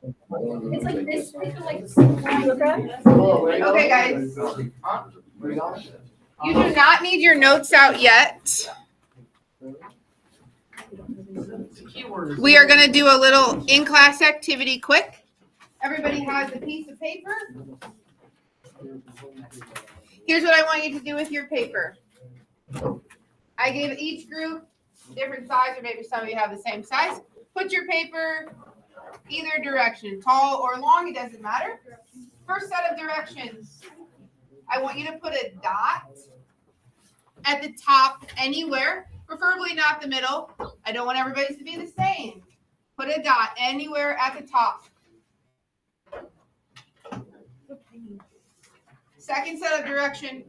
It's like this, Okay, guys. You do not need your notes out yet. We are going to do a little in-class activity quick. Everybody has a piece of paper. Here's what I want you to do with your paper. I gave each group different size, or maybe some of you have the same size. Put your paper either direction, tall or long, it doesn't matter. First set of directions, I want you to put a dot at the top anywhere, preferably not the middle. I don't want everybody's to be the same. Put a dot anywhere at the top. Second set of direction,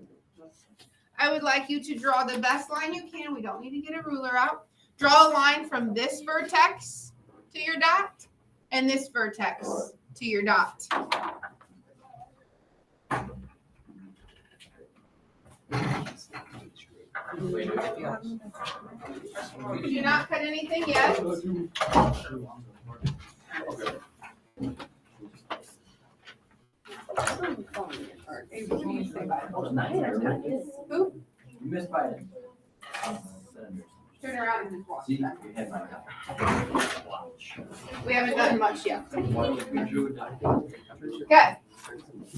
I would like you to draw the best line you can. We don't need to get a ruler out. Draw a line from this vertex to your dot and this vertex to your dot. Do not cut anything yet. Who? You missed by it. Turn around and just watch. See, you had my We haven't done much yet. Good.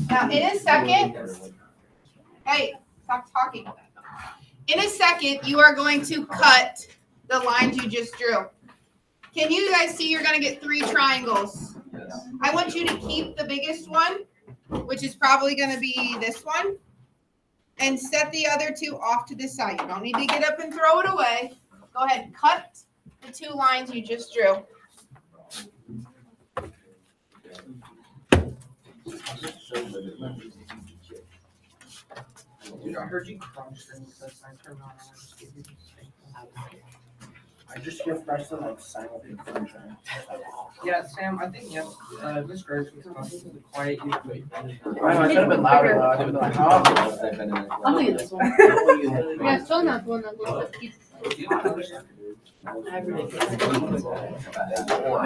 Now, in a second, hey, stop talking. In a second, you are going to cut the lines you just drew. Can you guys see you're going to get 3 triangles? I want you to keep the biggest one, which is probably going to be this one, and set the other 2 off to the side. You don't need to get up and throw it away. Go ahead and cut the 2 lines you just drew. Dude, I heard you crunch things because I turned on. I just feel fresh to like silent crunch. Yeah, Sam, I think Miss Grace was talking to quiet usually. I should have been louder though. I should have been like, oh. I'll do this one. Yeah, still not the one that looks like keeps. What do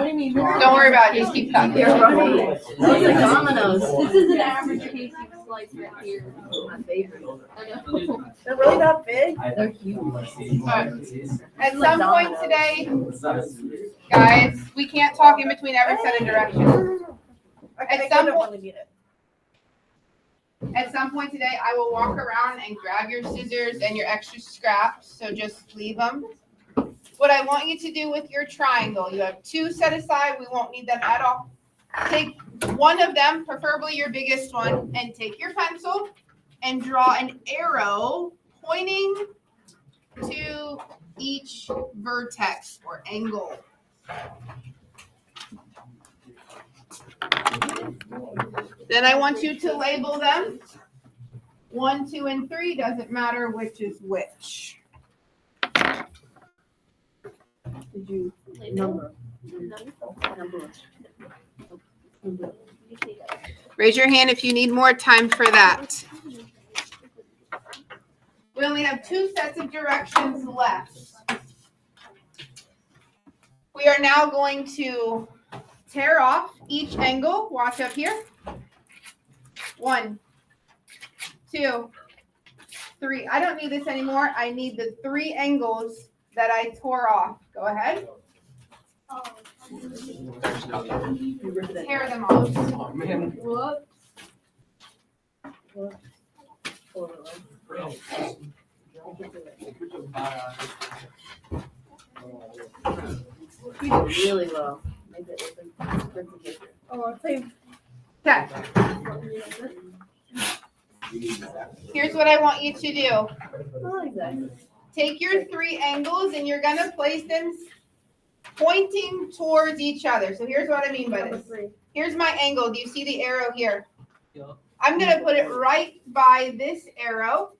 you mean? Don't worry about it. Just keep talking. You're right. Those are dominoes. This is an average case slice right here. My favorite. I know. They're really that big? They're huge. At some point today, guys, we can't talk in between every set of directions. Okay, I don't want to get it. At some point today, I will walk around and grab your scissors and your extra scraps, so just leave them. What I want you to do with your triangle, you have 2 set aside. We won't need them at all. Take one of them, preferably your biggest one, and take your pencil and draw an arrow pointing to each vertex or angle. Then I want you to label them. 1, 2, and 3, doesn't matter which is which. Did you number? Raise your hand if you need more time for that. We only have 2 sets of directions left. We are now going to tear off each angle. Watch up here. 1, 2, 3. I don't need this anymore. I need the 3 angles that I tore off. Go ahead. Tear them off. Oh man. Whoops. You did really well. Make it open. Oh, I'll say. Okay. Here's what I want you to do. Oh, exactly. Take your 3 angles and you're going to place them pointing towards each other. So here's what I mean by this. Here's my angle. Do you see the arrow here? I'm going to put it right by this arrow.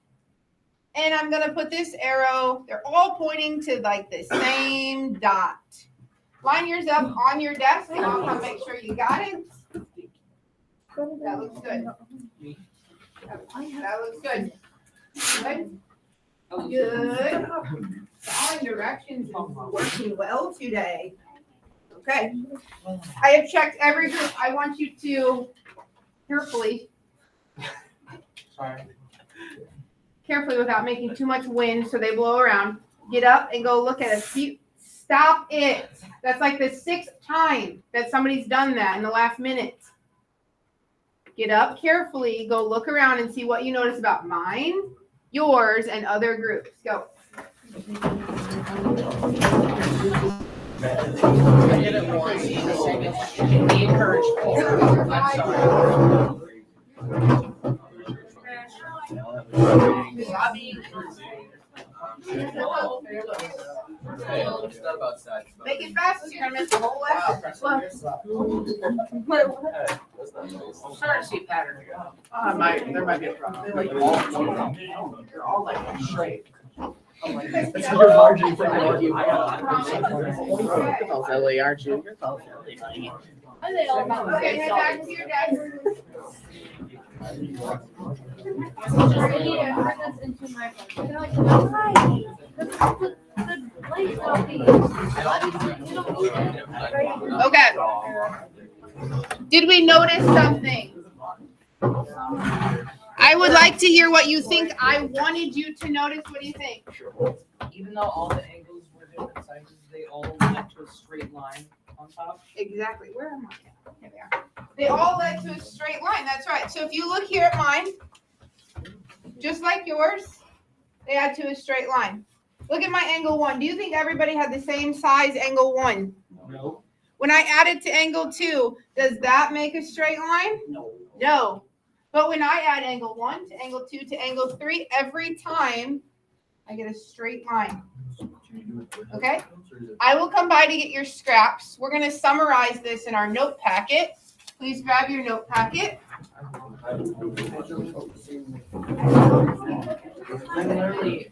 And I'm going to put this arrow, they're all pointing to like the same dot. Line yours up on your desk and I'll come make sure you got it. That looks good. That looks good. Good. Good. Following directions is working well today. Okay. I have checked every group. I want you to carefully without making too much wind so they blow around. Get up and go look at a few. Stop it. That's like the 6th time that somebody's done that in the last minute. Get up carefully, go look around and see what you notice about mine, yours, and other groups. Go. I did it once. He encouraged Paul. I'm sorry. Make it fast. You're gonna miss the whole lesson. Sorry to see pattern. There might be a problem. They're all like straight. It's It's your margin for Okay. You're silly, aren't you? You're silly. Are they all about Okay, head back to your desk. Just need to turn this into my phone. They're like, why? The lights don't be. Okay. Did we notice something? I would like to hear what you think. I wanted you to notice. What do you think? Even though all the angles were different sizes, they all led to a straight line on top. Exactly. Where am I? Here they are. They all led to a straight line. That's right. So if you look here at mine, just like yours, they add to a straight line. Look at my angle 1. Do you think everybody had the same size angle 1? No. When I add it to angle 2, does that make a straight line? No. No. But when I add angle 1 to angle 2 to angle 3, every time I get a straight line. Okay? I will come by to get your scraps. We're going to summarize this in our note packet. Please grab your note packet. Literally,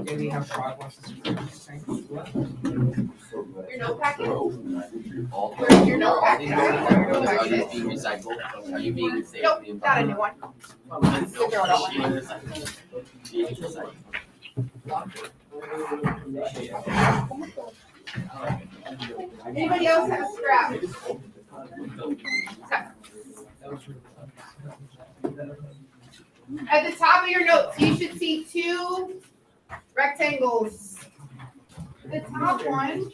maybe how Frog wants to see the same. Your note packet. Where's your note packet? Are you being recycled? Are you being safe? Nope, not a new one. Anybody else have scraps? At the top of your notes, you should see 2 rectangles. The top one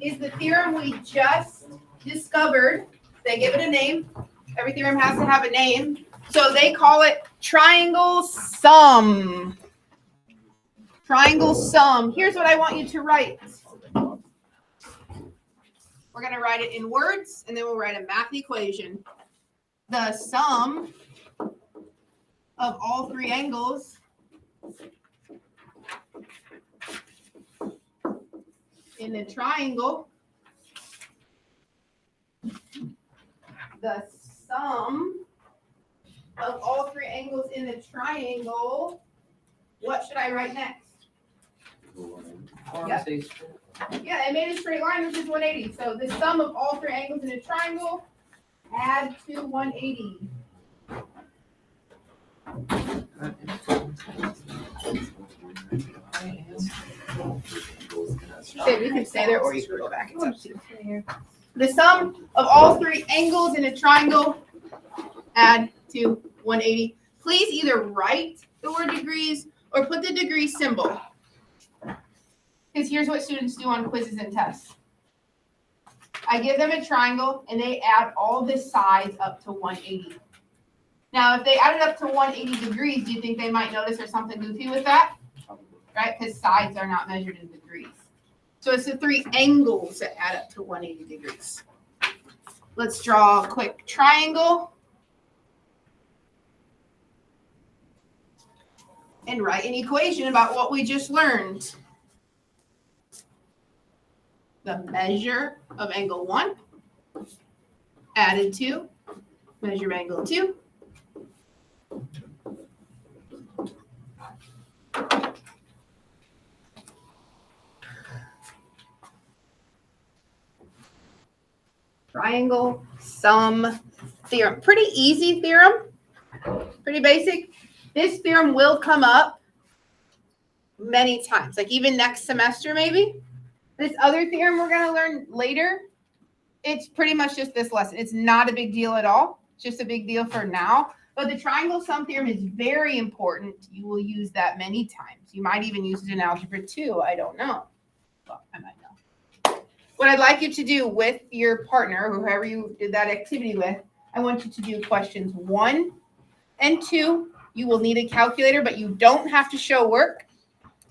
is the theorem we just discovered. They give it a name. Every theorem has to have a name. So they call it triangle sum. Triangle sum. Here's what I want you to write. We're going to write it in words, and then we'll write a math equation. The sum of all 3 angles in a triangle, the sum of all 3 angles in the triangle, what should I write next? Yeah. Yeah, it made a straight line, which is 180. So the sum of all 3 angles in a triangle, add to 180. Okay, you can stay there or you can go back. It's up to you. The sum of all 3 angles in a triangle, add to 180. Please either write the word degrees or put the degree symbol. Because here's what students do on quizzes and tests. I give them a triangle and they add all the sides up to 180. Now, if they added up to 180 degrees, do you think they might notice there's something goofy with that? Right? Because sides are not measured in degrees. So it's the 3 angles that add up to 180 degrees. Let's draw a quick triangle. And write an equation about what we just learned. The measure of angle 1 added to measure of angle 2. Triangle some theorem. Pretty easy theorem, pretty basic. This theorem will come up many times, like even next semester maybe. This other theorem we're going to learn later, it's pretty much just this lesson. It's not a big deal at all. It's just a big deal for now. But the triangle sum theorem is very important. You will use that many times. You might even use it in algebra 2. I don't know. Well, I might know. What I'd like you to do with your partner, whoever you did that activity with, I want you to do questions 1 and 2. You will need a calculator, but you don't have to show work.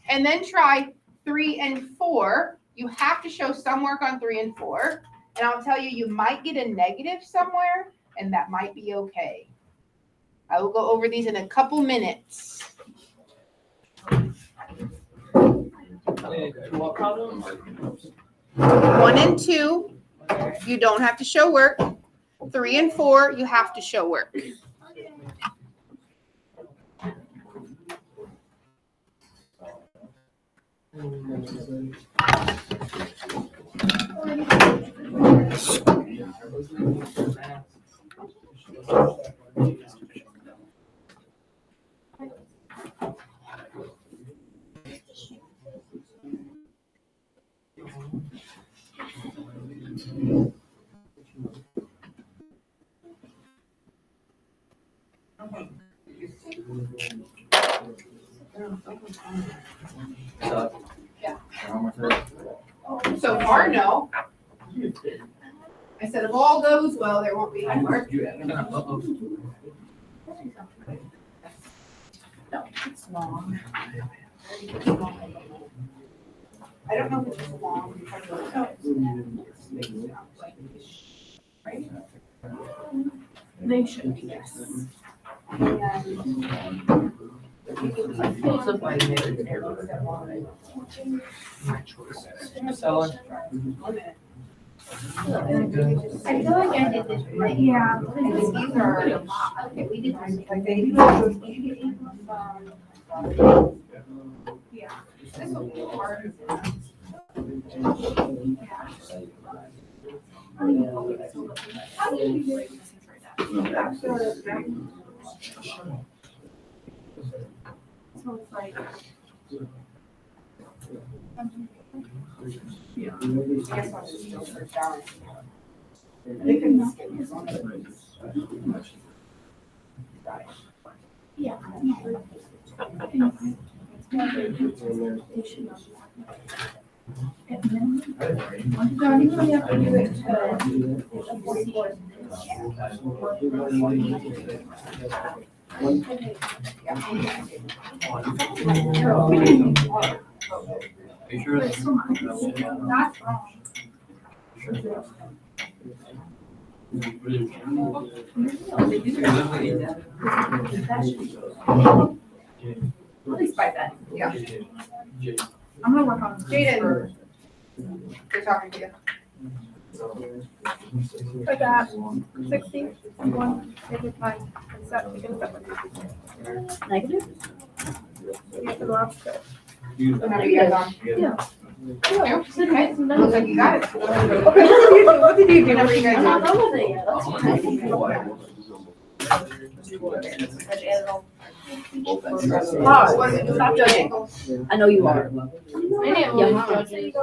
And then try 3 and 4. You have to show some work on 3 and 4. And I'll tell you, you might get a negative somewhere, and that might be okay. I will go over these in a couple minutes. What problem? 1 and 2, you don't have to show work. 3 and 4, you have to show work. So far, no. I said if all goes well, there won't be any work. No, it's long. I don't know if it's long because right? They should, yes. I feel like I did this right. Yeah. These are, okay, we did this. Like they. Yeah. This will be hard. How do you break this right now? So it's like. Yeah. I guess I'll just go for balance. They can skip this one. Yeah. Are you sure? That's wrong. At least by then. Yeah. I'm gonna work on. Jaden. They're talking to you. I got 60, 1, -5. Is that negative? Yeah, for the last bit. Are you guys on? Yeah. Okay. Looks like you got it. Okay, what did you do? Whatever you guys I'm not do. done with it yet. That's fine. Oh, what is it? Stop judging. I know you are. I Yeah,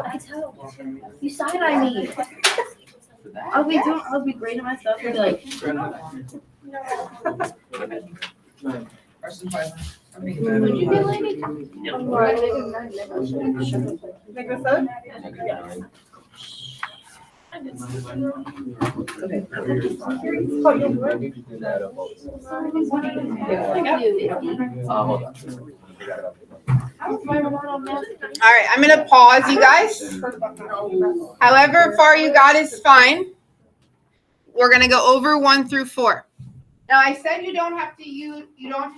I can tell. You side eye me. I'll be grading my stuff and be like, would you get lady? I'm right. Make this up? Oh, you're right. Hold on. All right, I'm gonna pause you guys. However far you got is fine. We're gonna go over 1 through 4. Now I said you don't have to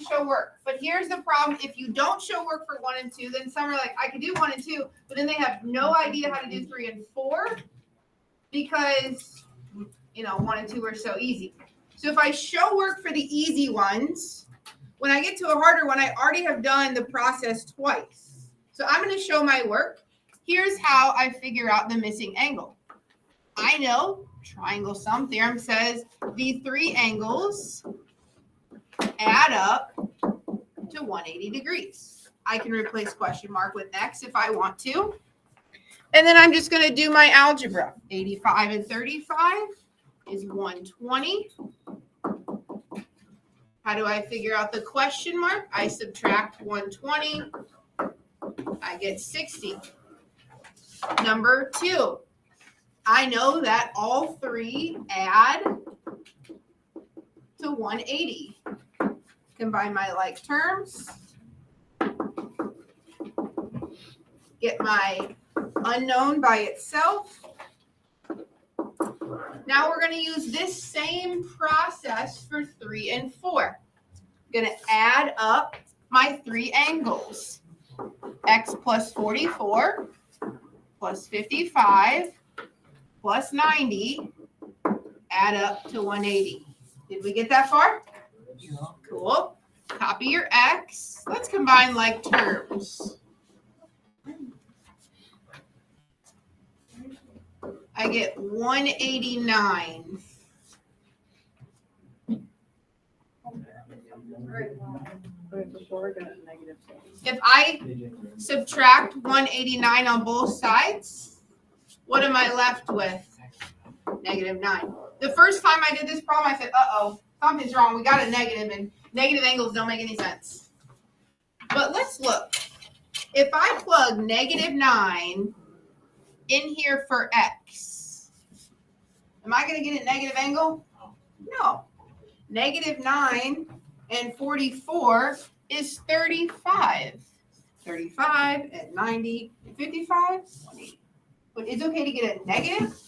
show work, but here's the problem. If you don't show work for 1 and 2, then some are like, I can do 1 and 2, but then they have no idea how to do 3 and 4 because 1 and 2 are so easy. So if I show work for the easy ones, when I get to a harder one, I already have done the process twice. So I'm going to show my work. Here's how I figure out the missing angle. I know triangle sum theorem says the three angles add up to 180 degrees. I can replace question mark with X if I want to. And then I'm just going to do my algebra. 85 and 35 is 120. How do I figure out the question mark? I subtract 120. I get 60. Number 2. I know that all three add to 180. Combine my like terms. Get my unknown by itself. Now we're going to use this same process for 3 and 4. I'm going to add up my three angles. X plus 44 plus 55 plus 90 add up to 180. Did we get that far? Cool. Copy your X. Let's combine like terms. I get 189. If I subtract 189 on both sides, what am I left with? -9. The first time I did this problem, I said, uh-oh, something's wrong. We got a negative, and negative angles don't make any sense. But let's look. If I plug -9 in here for X, am I going to get a negative angle? No. -9 and 44 is 35. 35 and 90 and 55, 180. But it's okay to get a negative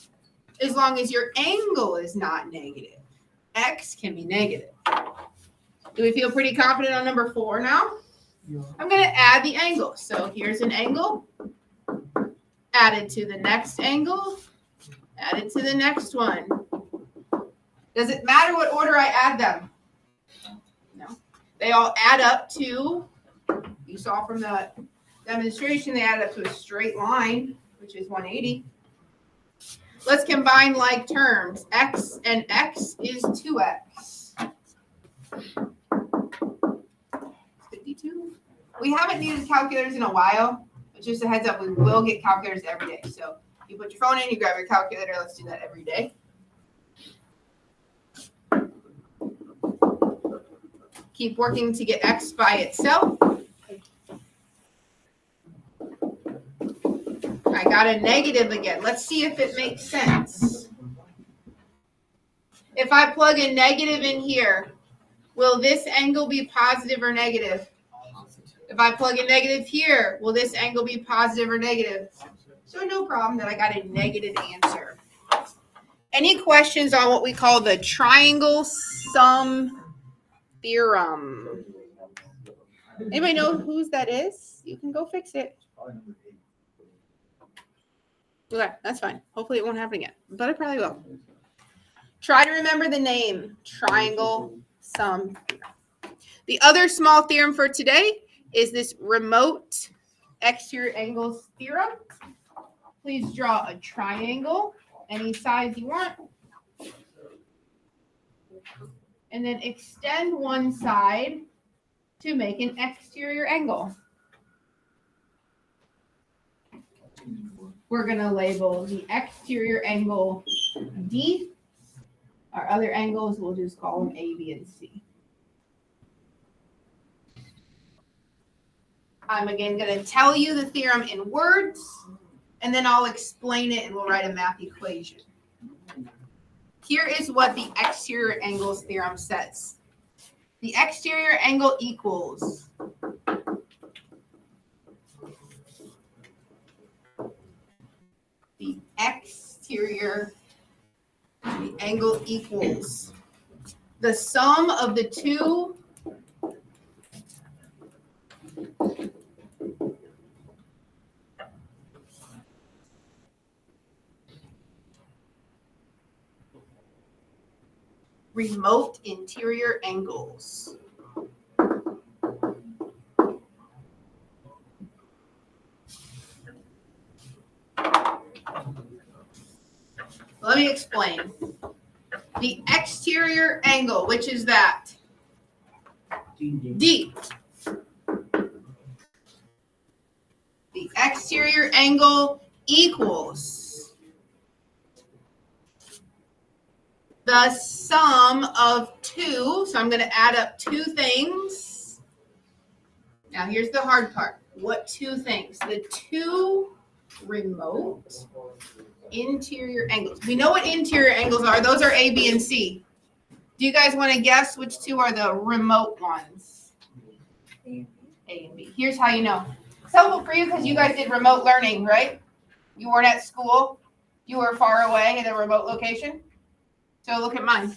as long as your angle is not negative. X can be negative. Do we feel pretty confident on number 4 now? I'm going to add the angle. So here's an angle. Added to the next angle. Added to the next one. Does it matter what order I add them? No. They all add up to, you saw from the demonstration, they add up to a straight line, which is 180. Let's combine like terms. X and X is 2X. 52. We haven't needed calculators in a while, but just a heads up, we will get calculators every day. So you put your phone in, you grab your calculator. Let's do that every day. Keep working to get X by itself. I got a negative again. Let's see if it makes sense. If I plug a negative in here, will this angle be positive or negative? If I plug a negative here, will this angle be positive or negative? So no problem that I got a negative answer. Any questions on what we call the triangle sum theorem? Anybody know whose that is? You can go fix it. Okay, that's fine. Hopefully it won't happen again, but it probably will. Try to remember the name, triangle sum theorem. The other small theorem for today is this remote exterior angles theorem. Please draw a triangle, any size you want. And then extend one side to make an exterior angle. We're going to label the exterior angle D. Our other angles, we'll just call them A, B, and C. I'm again going to tell you the theorem in words, and then I'll explain it and we'll write a math equation. Here is what the exterior angles theorem says. The exterior angle equals the angle equals the sum of the two remote interior angles. Let me explain. The exterior angle, which is that? D. The exterior angle equals the sum of two. So I'm going to add up two things. Now here's the hard part. What two things? The two remote interior angles. We know what interior angles are. Those are A, B, and C. Do you guys want to guess which two are the remote ones? A and B. Here's how you know. It's helpful for you because you guys did remote learning, right? You weren't at school. You were far away in a remote location. So look at mine.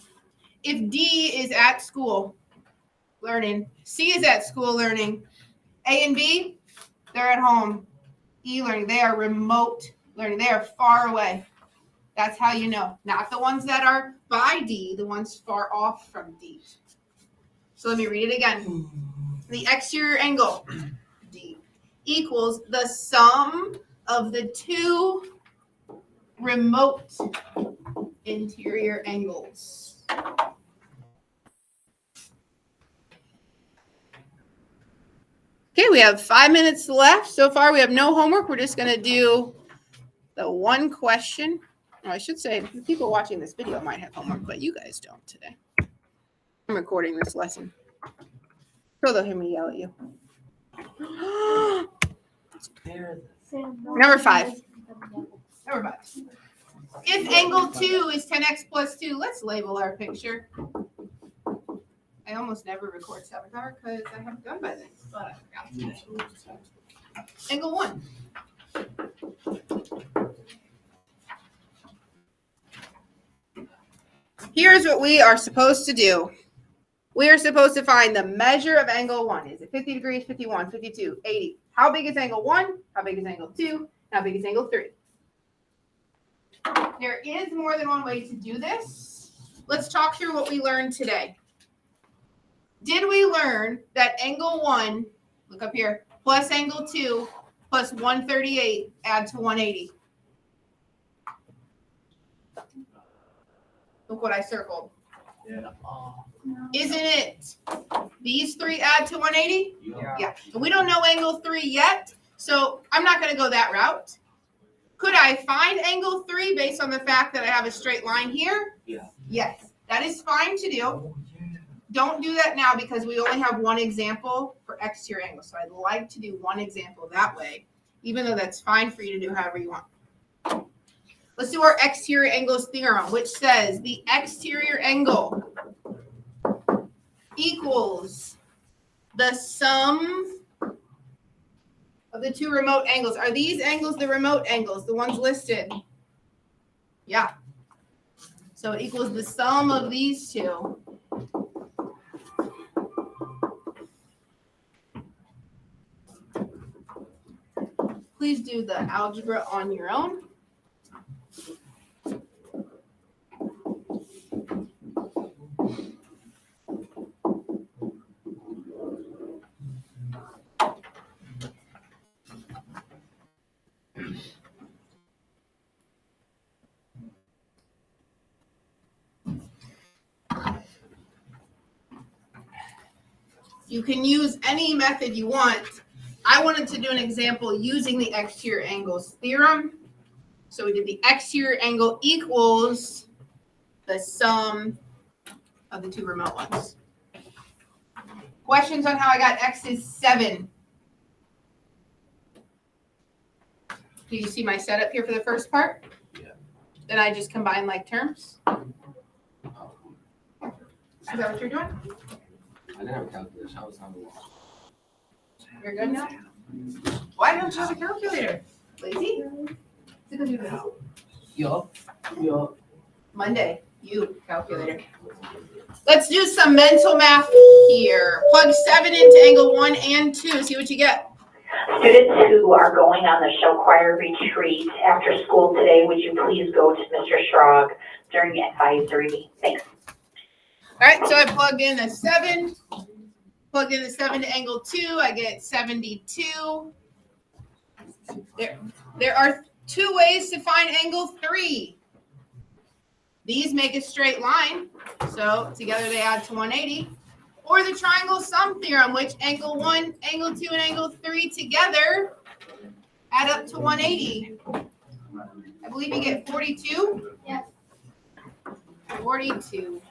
If D is at school learning, C is at school learning, A and B, they're at home. E-learning, they are remote learning. They are far away. That's how you know. Not the ones that are by D, the ones far off from D. So let me read it again. The exterior angle, D, equals the sum of the two remote interior angles. Okay, we have 5 minutes left. So far, we have no homework. We're just going to do the one question. Oh, I should say, the people watching this video might have homework, but you guys don't today. I'm recording this lesson. So they'll hear me yell at you. Number 5. Number 5. If angle 2 is 10x plus 2, let's label our picture. I almost never record Savitar because I haven't done by then, but I forgot. Angle 1. Here's what we are supposed to do. We are supposed to find the measure of angle 1. Is it 50 degrees, 51, 52, 80? How big is angle 1? How big is angle 2? How big is angle 3? There is more than one way to do this. Let's talk through what we learned today. Did we learn that angle 1, look up here, plus angle 2 plus 138 add to 180? Look what I circled. Yeah. Isn't it? These three add to 180? Yeah. And we don't know angle 3 yet, so I'm not going to go that route. Could I find angle 3 based on the fact that I have a straight line here? Yeah. Yes, that is fine to do. Don't do that now because we only have one example for exterior angles. So I'd like to do one example that way, even though that's fine for you to do however you want. Let's do our exterior angles theorem, which says the exterior angle equals the sum of the two remote angles. Are these angles the remote angles, the ones listed? Yeah. So it equals the sum of these two. Please do the algebra on your own. You can use any method you want. I wanted to do an example using the exterior angles theorem. So we did the exterior angle equals the sum of the two remote ones. Questions on how I got x is 7. Do you see my setup here for the first part? Yeah. Then I just combine like terms. Is that what you're doing? I didn't have a calculator. I was on the wall. You're good now? Why don't you have a calculator? Lazy? Is it because you're lazy? Yup. Monday, you calculator. Let's do some mental math here. Plug 7 into angle 1 and 2. See what you get. Students who are going on the show choir retreat after school today, would you please go to Mr. Schrog during at 5:30? Thanks. All right, so I plugged in a 7. Plugged in a 7 to angle 2. I get 72. There are two ways to find angle 3. These make a straight line, so together they add to 180. Or the triangle sum theorem, which angle 1, angle 2, and angle 3 together add up to 180. I believe you get 42. Yes. 42.